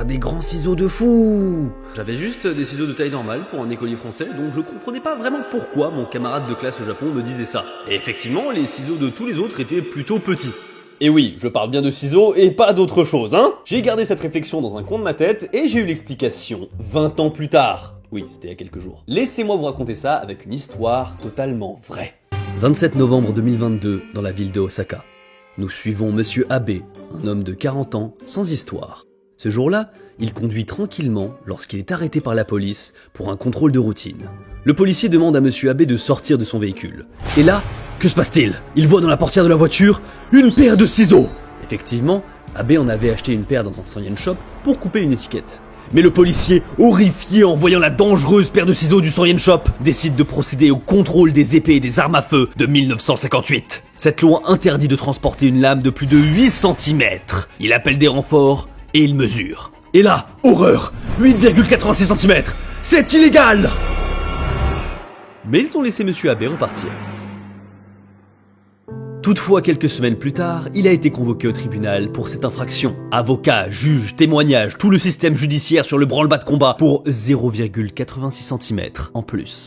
des grands ciseaux de fou. J'avais juste des ciseaux de taille normale pour un écolier français, donc je comprenais pas vraiment pourquoi mon camarade de classe au Japon me disait ça. Et effectivement, les ciseaux de tous les autres étaient plutôt petits. Et oui, je parle bien de ciseaux et pas d'autre chose, hein. J'ai gardé cette réflexion dans un coin de ma tête et j'ai eu l'explication 20 ans plus tard. Oui, c'était il y a quelques jours. Laissez-moi vous raconter ça avec une histoire totalement vraie. 27 novembre 2022, dans la ville de Osaka. Nous suivons Monsieur Abe, un homme de 40 ans, sans histoire. Ce jour-là, il conduit tranquillement lorsqu'il est arrêté par la police pour un contrôle de routine. Le policier demande à Monsieur Abe de sortir de son véhicule. Et là, que se passe-t-il? Il voit dans la portière de la voiture une paire de ciseaux. Effectivement, Abe en avait acheté une paire dans un Sanyen Shop pour couper une étiquette. Mais le policier, horrifié en voyant la dangereuse paire de ciseaux du Sanyen Shop, décide de procéder au contrôle des épées et des armes à feu de 1958. Cette loi interdit de transporter une lame de plus de 8 cm. Il appelle des renforts et il mesure. Et là, horreur, 8,86 cm. C'est illégal! Mais ils ont laissé Monsieur Abe repartir. Toutefois, quelques semaines plus tard, il a été convoqué au tribunal pour cette infraction. Avocat, juge, témoignage, tout le système judiciaire sur le branle-bas de combat pour 0,86 cm en plus.